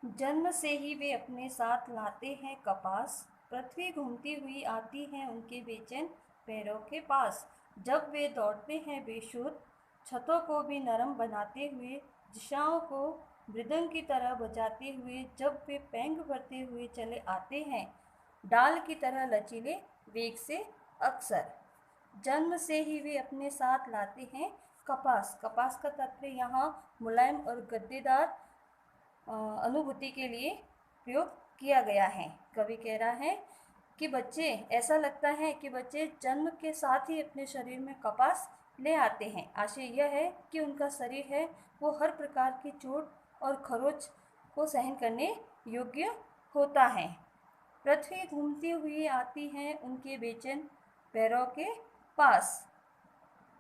जन्म से ही वे अपने साथ लाते हैं कपास, पृथ्वी घूमती हुई आती है उनके बेचैन पैरों के पास। जब वे दौड़ते हैं बेसुध, छतों को भी नरम बनाते हुए, दिशाओं को मृदंग की तरह बजाते हुए, जब वे पैंग भरते हुए चले आते हैं, डाल की तरह लचीले वेग से अक्सर। जन्म से ही वे अपने साथ लाते हैं कपास। कपास का तात्पर्य यहाँ मुलायम और गद्देदार अनुभूति के लिए प्रयोग किया गया है। कवि कह रहा है कि बच्चे, ऐसा लगता है कि बच्चे जन्म के साथ ही अपने शरीर में कपास ले आते हैं। आशय यह है कि उनका शरीर है वो हर प्रकार की चोट और खरोच को सहन करने योग्य होता है। पृथ्वी घूमती हुई आती है उनके बेचैन पैरों के पास।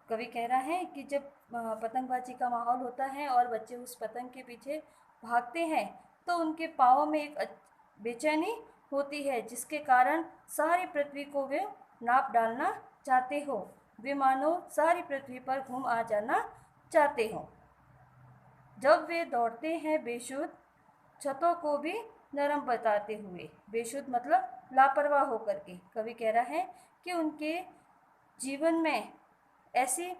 कवि कह रहा है कि जब पतंगबाजी का माहौल होता है और बच्चे उस पतंग के पीछे भागते हैं, तो उनके पाँवों में एक बेचैनी होती है, जिसके कारण सारी पृथ्वी को वे नाप डालना चाहते हो। वे मानो सारी पृथ्वी पर घूम आ जाना चाहते हो। जब वे दौड़ते हैं बेसुध, छतों को भी नरम बताते हुए। बेसुध मतलब लापरवाह होकर के। कवि कह रहा है कि उनके जीवन में ऐसी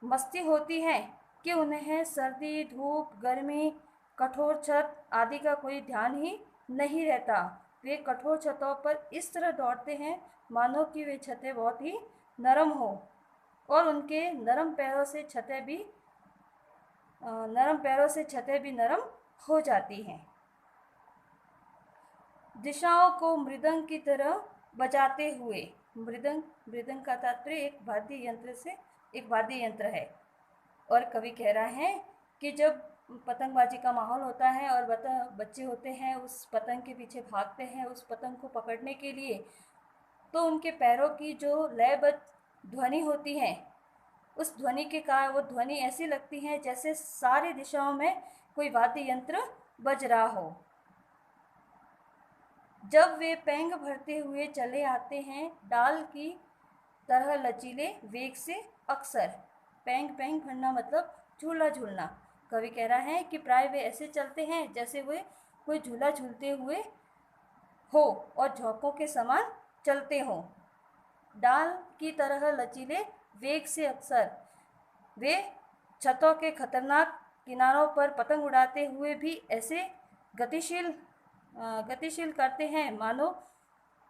मस्ती होती है कि उन्हें सर्दी, धूप, गर्मी, कठोर छत आदि का कोई ध्यान ही नहीं रहता। वे कठोर छतों पर इस तरह दौड़ते हैं मानो कि वे छतें बहुत ही नरम हो, और उनके नरम पैरों से छतें भी नरम हो जाती हैं। दिशाओं को मृदंग की तरह बजाते हुए। मृदंग का तात्पर्य एक वाद्य यंत्र है। और कवि कह रहा है कि जब पतंगबाजी का माहौल होता है और बच्चे होते हैं उस पतंग के पीछे भागते हैं उस पतंग को पकड़ने के लिए, तो उनके पैरों की जो लयबद्ध ध्वनि होती है, उस ध्वनि के कारण वो ध्वनि ऐसी लगती है जैसे सारी दिशाओं में कोई वाद्य यंत्र बज रहा हो। जब वे पैंग भरते हुए चले आते हैं डाल की तरह लचीले वेग से अक्सर। पैंग पैंग भरना मतलब झूला झूलना। कवि कह रहा है कि प्राय वे ऐसे चलते हैं जैसे वे कोई झूला झूलते हुए हो और झोंकों के समान चलते हों। डाल की तरह लचीले वेग से अक्सर। वे छतों के खतरनाक किनारों पर पतंग उड़ाते हुए भी ऐसे गतिशील करते हैं मानो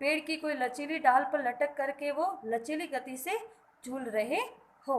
पेड़ की कोई लचीली डाल पर लटक करके वो लचीली गति से झूल रहे हो।